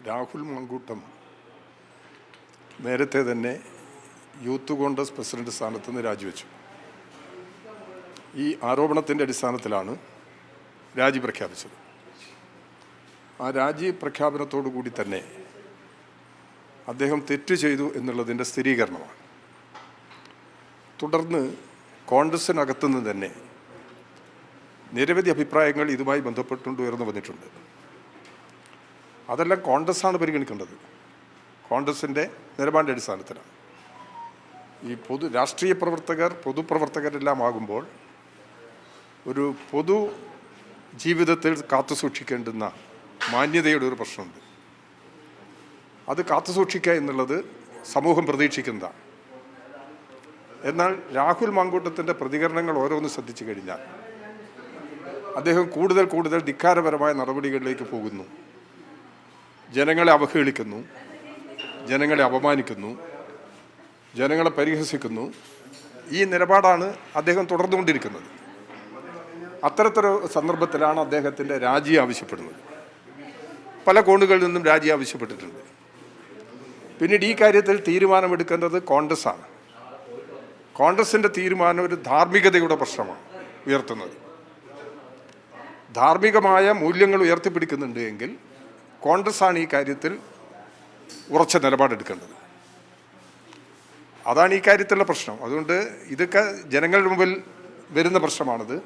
രാഹുൽ മാങ്കൂട്ടം നേരത്തെ തന്നെ youth Congress president സ്ഥാനത്ത് നിന്ന് രാജിവെച്ചു. ഈ ആരോപണത്തിൻ്റെ അടിസ്ഥാനത്തിലാണ് രാജി പ്രഖ്യാപിച്ചത്. ആ രാജി പ്രഖ്യാപനത്തോടു കൂടി തന്നെ അദ്ദേഹം തെറ്റ് ചെയ്തു എന്നുള്ളതിൻ്റെ സ്ഥിരീകരണമാണ്. തുടർന്ന് കോൺഗ്രസിനകത്തു നിന്ന് തന്നെ നിരവധി അഭിപ്രായങ്ങൾ ഇതുമായി ബന്ധപ്പെട്ടുകൊണ്ട് ഉയർന്നു വന്നിട്ടുണ്ട്. അതെല്ലാം കോൺഗ്രസ്സാണ് പരിഗണിക്കേണ്ടത്. കോൺഗ്രസിൻ്റെ നിലപാടിൻ്റെ അടിസ്ഥാനത്തിലാണ്. ഈ രാഷ്ട്രീയ പ്രവർത്തകർ പൊതുപ്രവർത്തകരെല്ലാം ആകുമ്പോൾ ഒരു പൊതു ജീവിതത്തിൽ കാത്തു സൂക്ഷിക്കേണ്ടുന്ന മാന്യതയുടെ ഒരു പ്രശ്നമുണ്ട്. അത് കാത്തു സൂക്ഷിക്കുക എന്നുള്ളത് സമൂഹം പ്രതീക്ഷിക്കുന്നതാണ്. എന്നാൽ രാഹുൽ മാങ്കൂട്ടത്തിൻ്റെ പ്രതികരണങ്ങൾ ഓരോന്ന് ശ്രദ്ധിച്ചു കഴിഞ്ഞാൽ അദ്ദേഹം കൂടുതൽ ധിക്കാരപരമായ നടപടികളിലേക്ക് പോകുന്നു. ജനങ്ങളെ അവഹേളിക്കുന്നു, ജനങ്ങളെ അപമാനിക്കുന്നു, ജനങ്ങളെ പരിഹസിക്കുന്നു. ഈ നിലപാടാണ് അദ്ദേഹം തുടർന്നുകൊണ്ടിരിക്കുന്നത്. അത്തരത്തിലൊരു സന്ദർഭത്തിലാണ് അദ്ദേഹത്തിൻ്റെ രാജി ആവശ്യപ്പെടുന്നത്. പല കോണുകളിൽ നിന്നും രാജി ആവശ്യപ്പെട്ടിട്ടുണ്ട്. പിന്നീട് ഈ കാര്യത്തിൽ തീരുമാനമെടുക്കേണ്ടത് കോൺഗ്രസ്സാണ്. കോൺഗ്രസിൻ്റെ തീരുമാനം ഒരു ധാർമ്മികതയുടെ പ്രശ്നമാണ് ഉയർത്തുന്നത്. ധാർമ്മികമായ മൂല്യങ്ങൾ ഉയർത്തിപ്പിടിക്കുന്നുണ്ട് എങ്കിൽ കോൺഗ്രസ്സാണ് ഈ കാര്യത്തിൽ ഉറച്ച നിലപാടെടുക്കേണ്ടത്. അതാണ് ഈ കാര്യത്തിലുള്ള പ്രശ്നം. അതുകൊണ്ട് ഇതൊക്കെ ജനങ്ങളുടെ മുമ്പിൽ വരുന്ന പ്രശ്നമാണിത്.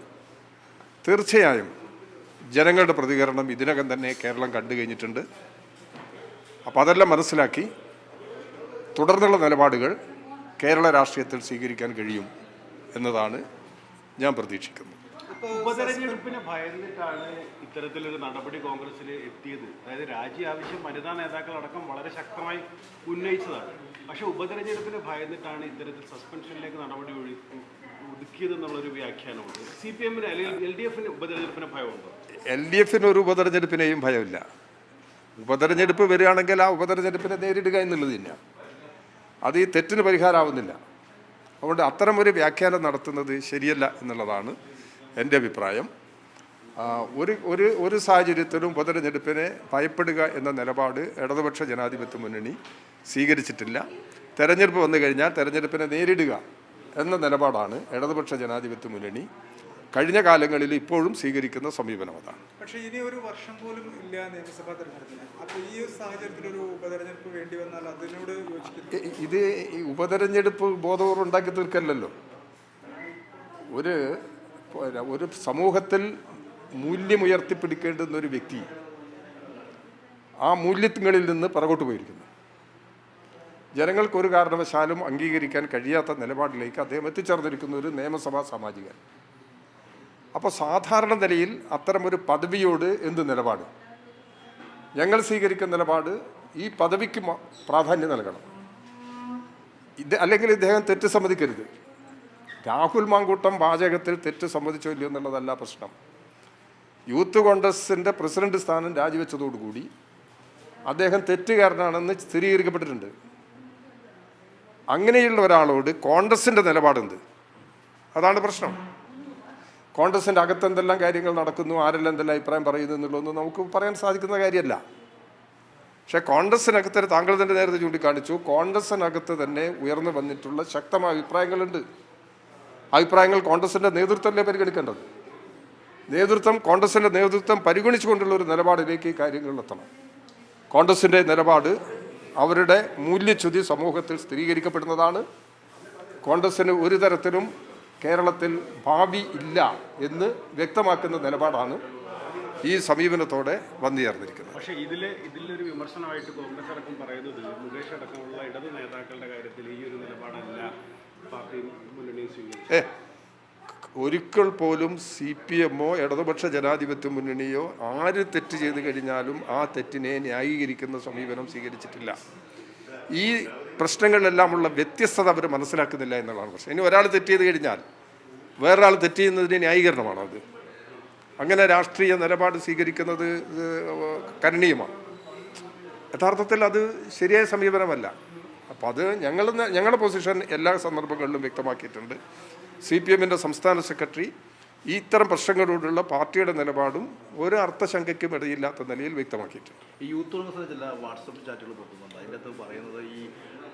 തീർച്ചയായും ജനങ്ങളുടെ പ്രതികരണം ഇതിനകം തന്നെ കേരളം കണ്ടു കഴിഞ്ഞിട്ടുണ്ട്. അപ്പോൾ അതെല്ലാം മനസ്സിലാക്കി തുടർന്നുള്ള നിലപാടുകൾ കേരള രാഷ്ട്രീയത്തിൽ സ്വീകരിക്കാൻ കഴിയും എന്നതാണ് ഞാൻ പ്രതീക്ഷിക്കുന്നത്. ഉപതെരഞ്ഞെടുപ്പിനെ ഭയന്നിട്ടാണ് ഇത്തരത്തിലൊരു നടപടി കോൺഗ്രസിൽ എത്തിയത്. അതായത് രാജി ആവശ്യം വനിതാ നേതാക്കളടക്കം വളരെ ശക്തമായി ഉന്നയിച്ചതാണ്. പക്ഷെ ഉപതെരഞ്ഞെടുപ്പിനെ ഭയന്നിട്ടാണ് ഇത്തരത്തിൽ സസ്പെൻഷനിലേക്ക് നടപടി ഒതുക്കിയതെന്നുള്ളൊരു വ്യാഖ്യാനമുണ്ട്. CPM അല്ലെങ്കിൽ LDF ഉപതെരഞ്ഞെടുപ്പിന് ഭയമുണ്ടോ? LDF ഒരു ഉപതെരഞ്ഞെടുപ്പിനെയും ഭയമില്ല. ഉപതെരഞ്ഞെടുപ്പ് വരികയാണെങ്കിൽ ആ ഉപതെരഞ്ഞെടുപ്പിനെ നേരിടുക എന്നുള്ളത് തന്നെയാണ്. അത് ഈ തെറ്റിന് പരിഹാരമാവുന്നില്ല. അതുകൊണ്ട് അത്തരമൊരു വ്യാഖ്യാനം നടത്തുന്നത് ശരിയല്ല എന്നുള്ളതാണ് എൻ്റെ അഭിപ്രായം. ഒരു സാഹചര്യത്തിലും ഉപതെരഞ്ഞെടുപ്പിനെ ഭയപ്പെടുക എന്ന നിലപാട് ഇടതുപക്ഷ ജനാധിപത്യ മുന്നണി സ്വീകരിച്ചിട്ടില്ല. തെരഞ്ഞെടുപ്പ് വന്നു കഴിഞ്ഞാൽ തെരഞ്ഞെടുപ്പിനെ നേരിടുക എന്ന നിലപാടാണ് ഇടതുപക്ഷ ജനാധിപത്യ മുന്നണി കഴിഞ്ഞ കാലങ്ങളിൽ ഇപ്പോഴും സ്വീകരിക്കുന്ന സമീപനം അതാണ്. പക്ഷേ ഇനി ഒരു വർഷം പോലും ഇല്ല നിയമസഭാ തെരഞ്ഞെടുപ്പിന്. അപ്പോൾ ഈ ഒരു ഒരു ഉപതെരഞ്ഞെടുപ്പ് വേണ്ടി വന്നാൽ അതിനോട് യോജിക്കുന്നു. ഇത് ഈ ഉപതെരഞ്ഞെടുപ്പ് ബോധപൂർവ്വം ഉണ്ടാക്കി തീർക്കല്ലോ. ഒരു സമൂഹത്തിൽ മൂല്യമുയർത്തിപ്പിടിക്കേണ്ടുന്ന ഒരു വ്യക്തി ആ മൂല്യങ്ങളിൽ നിന്ന് പുറകോട്ട് പോയിരിക്കുന്നു. ജനങ്ങൾക്കൊരു കാരണവശാലും അംഗീകരിക്കാൻ കഴിയാത്ത നിലപാടിലേക്ക് അദ്ദേഹം എത്തിച്ചേർന്നിരിക്കുന്ന ഒരു നിയമസഭാ സാമാജികൻ. അപ്പോൾ സാധാരണ നിലയിൽ അത്തരമൊരു പദവിയോട് എന്ത് നിലപാട്? ഞങ്ങൾ സ്വീകരിക്കുന്ന നിലപാട് ഈ പദവിക്ക് പ്രാധാന്യം നൽകണം. അല്ലെങ്കിൽ ഇദ്ദേഹം തെറ്റ് സമ്മതിക്കരുത്. രാഹുൽ മാങ്കൂട്ടം വാചകത്തിൽ തെറ്റ് സമ്മതിച്ചോ ഇല്ലയോ എന്നുള്ളതല്ല പ്രശ്നം. യൂത്ത് കോൺഗ്രസിൻ്റെ പ്രസിഡന്റ് സ്ഥാനം രാജിവെച്ചതോടുകൂടി അദ്ദേഹം തെറ്റുകാരനാണെന്ന് സ്ഥിരീകരിക്കപ്പെട്ടിട്ടുണ്ട്. അങ്ങനെയുള്ള ഒരാളോട് കോൺഗ്രസിൻ്റെ നിലപാടെന്ത്? അതാണ് പ്രശ്നം. കോൺഗ്രസിൻ്റെ അകത്തെന്തെല്ലാം കാര്യങ്ങൾ നടക്കുന്നു, ആരെല്ലാം എന്തെല്ലാം അഭിപ്രായം പറയുന്നു എന്നുള്ളതൊന്നും നമുക്ക് പറയാൻ സാധിക്കുന്ന കാര്യമല്ല. പക്ഷേ കോൺഗ്രസിനകത്ത് താങ്കൾ തന്നെ നേരത്തെ ചൂണ്ടിക്കാണിച്ചു, കോൺഗ്രസിനകത്ത് തന്നെ ഉയർന്നു വന്നിട്ടുള്ള ശക്തമായ അഭിപ്രായങ്ങളുണ്ട്. അഭിപ്രായങ്ങൾ കോൺഗ്രസിൻ്റെ നേതൃത്വമല്ലേ പരിഗണിക്കേണ്ടത്. കോൺഗ്രസിൻ്റെ നേതൃത്വം പരിഗണിച്ചുകൊണ്ടുള്ള ഒരു നിലപാടിലേക്ക് ഈ കാര്യങ്ങളിലെത്തണം. കോൺഗ്രസിൻ്റെ നിലപാട് അവരുടെ മൂല്യച്യുതി സമൂഹത്തിൽ സ്ഥിരീകരിക്കപ്പെടുന്നതാണ്. കോൺഗ്രസിന് ഒരു തരത്തിലും കേരളത്തിൽ ഭാവി ഇല്ല എന്ന് വ്യക്തമാക്കുന്ന നിലപാടാണ് ഈ സമീപനത്തോടെ വന്നു ചേർന്നിരിക്കുന്നത്. പക്ഷേ ഇതിലൊരു വിമർശനമായിട്ട് കോൺഗ്രസ് അടക്കം പറയുന്നത് മുകേഷ് അടക്കമുള്ള ഇടതു നേതാക്കളുടെ കാര്യത്തിൽ ഈ ഒരു നിലപാടല്ല പാർട്ടി മുന്നണിയും സ്വീകരിച്ചത്. ഒരിക്കൽ പോലും CPM ഇടതുപക്ഷ ജനാധിപത്യ മുന്നണിയോ ആര് തെറ്റ് ചെയ്ത് കഴിഞ്ഞാലും ആ തെറ്റിനെ ന്യായീകരിക്കുന്ന സമീപനം സ്വീകരിച്ചിട്ടില്ല. ഈ പ്രശ്നങ്ങളിലെല്ലാമുള്ള വ്യത്യസ്തത അവർ മനസ്സിലാക്കുന്നില്ല എന്നുള്ളതാണ് പ്രശ്നം. ഇനി ഒരാൾ തെറ്റ് ചെയ്ത് കഴിഞ്ഞാൽ വേറൊരാൾ തെറ്റ് ചെയ്യുന്നതിന് ന്യായീകരണമാണോ അത്? അങ്ങനെ രാഷ്ട്രീയ നിലപാട് സ്വീകരിക്കുന്നത് കരണീയമാണ്. യഥാർത്ഥത്തിൽ അത് ശരിയായ സമീപനമല്ല. അപ്പോൾ അത് ഞങ്ങളുടെ പൊസിഷൻ എല്ലാ സന്ദർഭങ്ങളിലും വ്യക്തമാക്കിയിട്ടുണ്ട്. CPM സംസ്ഥാന സെക്രട്ടറി ഇത്തരം പ്രശ്നങ്ങളോടുള്ള പാർട്ടിയുടെ നിലപാടും ഒരു അർത്ഥശങ്കയ്ക്കും ഇടയില്ലാത്ത നിലയിൽ വ്യക്തമാക്കിയിട്ടുണ്ട്. ഈ യൂത്ത് കോൺഗ്രസിന്റെ ചില വാട്സപ്പ് ചാറ്റുകൾ പുറത്തുന്നുണ്ട്. അതിൻ്റെ അകത്ത് പറയുന്നത് ഈ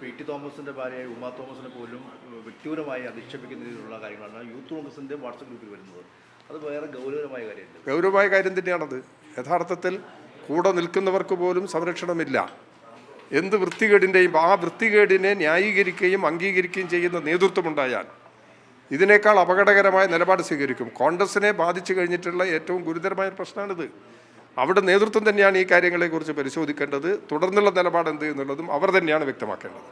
പി.ടി. തോമസിന്റെ ഭാര്യയായ ഉമാ തോമസിനെ പോലും വ്യക്തിപരമായി അധിക്ഷേപിക്കുന്ന രീതിയിലുള്ള കാര്യങ്ങളാണ് യൂത്ത് കോൺഗ്രസിന്റെ വാട്സപ്പ് ഗ്രൂപ്പിൽ വരുന്നത്. അത് വേറെ ഗൗരവമായ കാര്യമല്ല. ഗൗരവമായ കാര്യം തന്നെയാണത്. യഥാർത്ഥത്തിൽ കൂടെ നിൽക്കുന്നവർക്ക് പോലും സംരക്ഷണമില്ല. എന്ത് വൃത്തികേടിൻ്റെയും ആ വൃത്തികേടിനെ ന്യായീകരിക്കുകയും അംഗീകരിക്കുകയും ചെയ്യുന്ന നേതൃത്വമുണ്ടായാൽ ഇതിനേക്കാൾ അപകടകരമായ നിലപാട് സ്വീകരിക്കും. കോൺഗ്രസിനെ ബാധിച്ചു കഴിഞ്ഞിട്ടുള്ള ഏറ്റവും ഗുരുതരമായ പ്രശ്നമാണിത്. അവിടെ നേതൃത്വം തന്നെയാണ് ഈ കാര്യങ്ങളെക്കുറിച്ച് പരിശോധിക്കേണ്ടത്. തുടർന്നുള്ള നിലപാട് എന്ത് എന്നുള്ളതും അവർ തന്നെയാണ് വ്യക്തമാക്കേണ്ടത്.